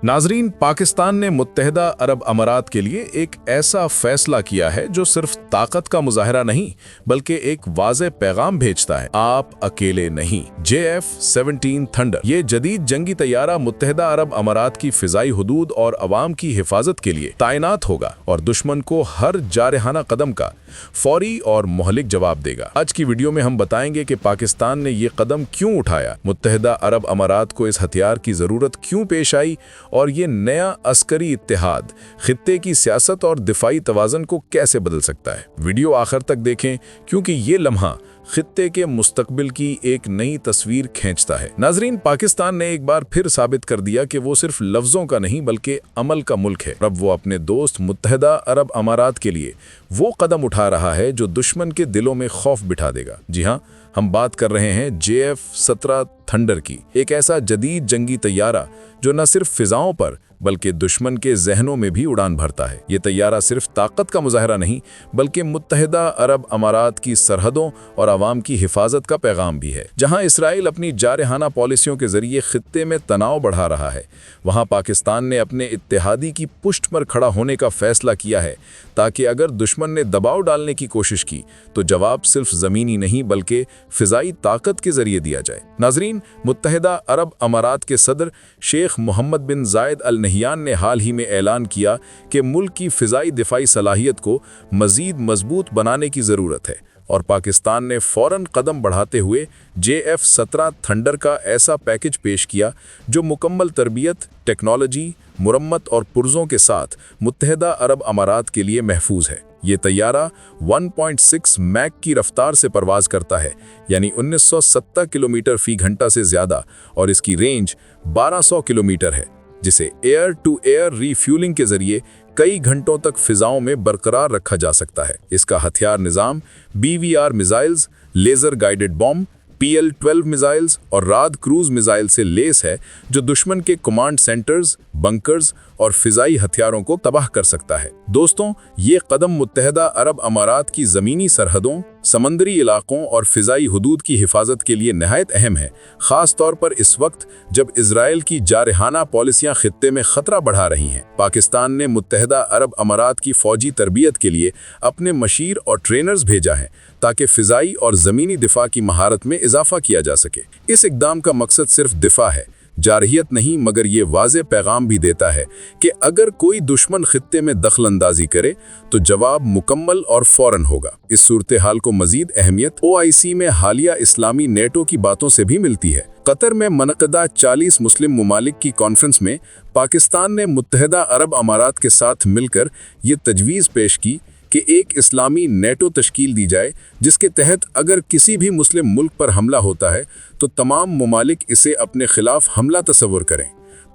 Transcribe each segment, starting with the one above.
नाजरीन, पाकिस्तान ने मुत्तहिदा अरब अमारात के लिए एक ऐसा फैसला किया है जो सिर्फ ताकत का मुजाहरा नहीं बल्कि एक वाज़ेह पैगाम भेजता है। आप अकेले नहीं। JF-17 थंडर ये जदीद जंगी तैयारा मुत्तहिदा अरब अमारात की फिजाई हुदूद और अवाम की हिफाजत के लिए तैनात होगा और दुश्मन को हर जारहाना कदम का फौरी और मोहलिक जवाब देगा। आज की वीडियो में हम बताएंगे कि पाकिस्तान ने ये कदम क्यों उठाया, मुत्तहिदा अरब अमारात को इस हथियार की ज़रूरत क्यों पेश आई और ये नया अस्करी इत्तेहाद खित्ते की सियासत और दिफाई तवाज़न को कैसे बदल सकता है। वीडियो आखिर तक देखें क्योंकि ये लम्हा खित्ते के मुस्तकबिल की एक नई तस्वीर खींचता है। नाजरीन, पाकिस्तान ने एक बार फिर साबित कर दिया कि वो सिर्फ लफ्ज़ों का नहीं बल्कि अमल का मुल्क है। अब वो अपने दोस्त मुत्तहिदा अरब अमारात के लिए वो कदम उठा रहा है जो दुश्मन के दिलों में खौफ बिठा देगा। जी हाँ, हम बात कर रहे हैं JF-17 थंडर की, एक ऐसा जदीद जंगी तैयारा जो न सिर्फ फिजाओं पर बल्कि दुश्मन के जहनों में भी उड़ान भरता है। ये तैयारा सिर्फ ताकत का मुजाहरा नहीं बल्कि मुत्तहिदा अरब अमारात की सरहदों और आवाम की हिफाजत का पैगाम भी है। जहां इसराइल अपनी जारहाना पॉलिसियों के जरिए खित्ते में तनाव बढ़ा रहा है, वहां पाकिस्तान ने अपने इत्तेहादी की पुष्ट पर खड़ा होने का फैसला किया है ताकि अगर दुश्मन ने दबाव डालने की कोशिश की तो जवाब सिर्फ ज़मीनी नहीं बल्कि फ़िज़ाई ताकत के जरिए दिया जाए। नाजरीन, मुत्तहिदा अरब अमारात के सदर शेख मोहम्मद बिन जायद अल नहियान ने हाल ही में ऐलान किया कि मुल्क की फ़िज़ाई दिफाई सलाहियत को मज़ीद मजबूत बनाने की ज़रूरत है और पाकिस्तान ने फ़ौरन कदम बढ़ाते हुए JF-17 थंडर का ऐसा पैकेज पेश किया जो मुकम्मल तरबियत, टेक्नोलॉजी, मुरम्मत और पुर्ज़ों के साथ मुत्तहिदा अरब अमारात के लिए महफूज है। ये तैयारा 1.6 मैक की रफ्तार से परवाज़ करता है, यानी 1970 किलोमीटर फ़ी घंटा से ज़्यादा, और इसकी रेंज 1200 किलोमीटर है, जिसे एयर टू एयर रीफ्यूलिंग के जरिए कई घंटों तक फिजाओं में बरकरार रखा जा सकता है। इसका हथियार निज़ाम BVR missiles, laser guided bomb, PL-12 missiles और राद क्रूज मिसाइल से लेस है जो दुश्मन के कमांड सेंटर्स, बंकर्स और फिजाई हथियारों को तबाह कर सकता है। दोस्तों, ये कदम मुत्तहिदा अरब अमारात की ज़मीनी सरहदों, समंदरी इलाकों और फिजाई हुदूद की हिफाजत के लिए नहायत अहम है, ख़ास तौर पर इस वक्त जब इजराइल की जारहाना पॉलिसियां खित्ते में ख़तरा बढ़ा रही हैं। पाकिस्तान ने मुत्तहिदा अरब अमारात की फ़ौजी तरबियत के लिए अपने मशीर और ट्रेनर्स भेजा है ताकि फ़िज़ाई और ज़मीनी दिफा की महारत में इजाफा किया जा सके। इस इक़दाम का मकसद सिर्फ दिफा है, जारहियत नहीं, मगर ये वाज़ेह पैगाम भी देता है कि अगर कोई दुश्मन खित्ते में दखल अंदाजी करे तो जवाब मुकम्मल और फ़ौरन होगा। इस सूरत हाल को मज़ीद अहमियत OIC में हालिया इस्लामी नेटो की बातों से भी मिलती है। कतर में मनक़दा 40 मुस्लिम ममालिक की कॉन्फ्रेंस में पाकिस्तान ने मुत्तहिदा अरब अमारात के साथ मिलकर ये तजवीज़ पेश की कि एक इस्लामी नेटो तश्कील दी जाए जिसके तहत अगर किसी भी मुस्लिम मुल्क पर हमला होता है तो तमाम ममालिक इसे अपने खिलाफ हमला तस्वुर करें।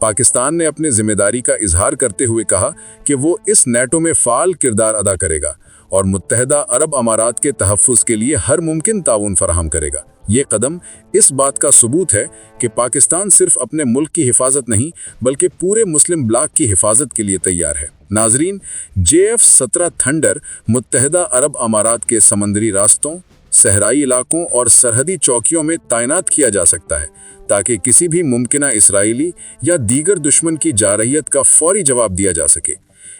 पाकिस्तान ने अपनी जिम्मेदारी का इजहार करते हुए कहा कि वो इस नेटो में फ़ाल किरदार अदा करेगा और मुत्तहिदा अरब अमारात के तहफ़्फ़ुज़ के लिए हर मुमकिन ताउन फराहम करेगा। ये कदम इस बात का सबूत है कि पाकिस्तान सिर्फ अपने मुल्क की हिफाजत नहीं बल्कि पूरे मुस्लिम ब्लॉक की हिफाजत के लिए तैयार है। नाजरीन, JF-17 थंडर मुत्तहिदा अरब अमारात के समंदरी रास्तों, सहराई इलाकों और सरहदी चौकियों में तैनात किया जा सकता है ताकि किसी भी मुमकिना इसराइली या दीगर दुश्मन की जारहियत का फौरी जवाब दिया जा सके।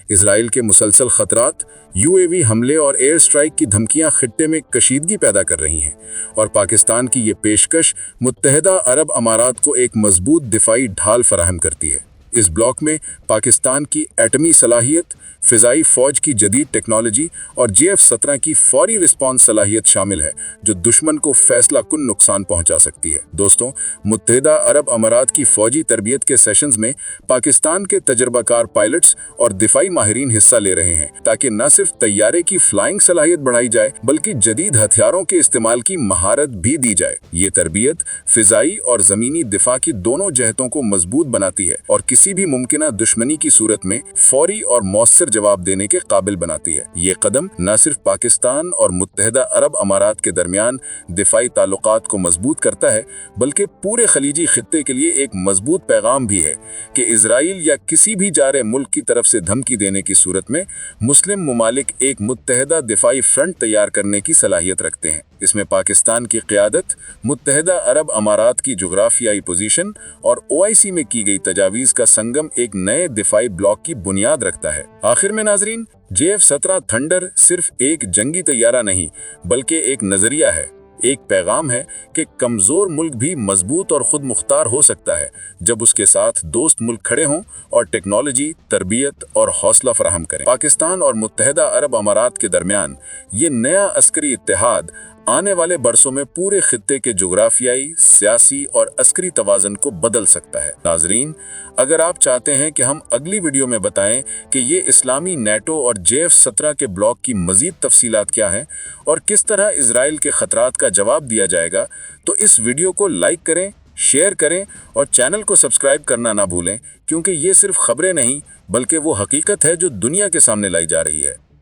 इसराइल के मुसलसल ख़तरात, UAV हमले और एयर स्ट्राइक की धमकियां खित्ते में कशीदगी पैदा कर रही हैं और पाकिस्तान की ये पेशकश मुत्तहिदा अरब अमारात को एक मजबूत दिफाई ढाल फराहम करती है। इस ब्लॉक में पाकिस्तान की एटमी सलाहियत, फ़िज़ाई फ़ौज की जदीद टेक्नोलॉजी और JF-17 की फौरी रिस्पॉन्स सलाहियत शामिल है जो दुश्मन को फैसला कुन नुकसान पहुंचा सकती है। दोस्तों, मुत्तहिदा अरब अमारात की फ़ौजी तरबियत के सेशंस में पाकिस्तान के तजर्बाकार पायलट्स और दिफाई माहिरीन हिस्सा ले रहे हैं ताकि न सिर्फ तैयारे की फ्लाइंग सलाहियत बढ़ाई जाए बल्कि जदीद हथियारों के इस्तेमाल की महारत भी दी जाए। ये तरबियत फ़िज़ाई और ज़मीनी दिफा की दोनों जहतों को मजबूत बनाती है और किसी भी मुमकिना दुश्मनी की सूरत में फौरी और मौसर जवाब देने के काबिल बनाती है। ये कदम न सिर्फ पाकिस्तान और मुत्तहिदा अरब अमारात के दरमियान दिफाई ताल्लुकात को मजबूत करता है बल्कि पूरे खलीजी खित्ते के लिए एक मजबूत पैगाम भी है कि इजराइल या किसी भी जारे मुल्क की तरफ से धमकी देने की सूरत में मुस्लिम ममालिक एक मुत्तहिदा दिफाई फ्रंट तैयार करने की सलाहियत रखते हैं। इसमें पाकिस्तान की क़यादत, मुत्तहिदा अरब अमारात की जोग्राफियाई पोजीशन और OIC में की गई तजावीज़ का संगम एक नए दिफाई ब्लॉक की बुनियाद रखता है। आखिर में नाजरीन, JF-17 थंडर सिर्फ एक जंगी तैयारा नहीं बल्कि एक नजरिया है, एक पैगाम है कि कमजोर मुल्क भी मजबूत और खुद मुख्तार हो सकता है जब उसके साथ दोस्त मुल्क खड़े हों और टेक्नोलॉजी, तरबियत और हौसला फराहम करें। पाकिस्तान और मुत्तहिदा अरब अमारात के दरमियान ये नया अस्करी इत्तेहाद आने वाले बरसों में पूरे खित्ते के जुग्राफियाई, सियासी और अस्करी तवाज़न को बदल सकता है। नाजरीन, अगर आप चाहते हैं कि हम अगली वीडियो में बताएं कि ये इस्लामी नेटो और JF-17 के ब्लॉक की मजीद तफसीलात क्या हैं और किस तरह इजराइल के खतरात का जवाब दिया जाएगा, तो इस वीडियो को लाइक करें, शेयर करें और चैनल को सब्सक्राइब करना ना भूलें, क्योंकि ये सिर्फ खबरें नहीं बल्कि वो हकीकत है जो दुनिया के सामने लाई जा रही है।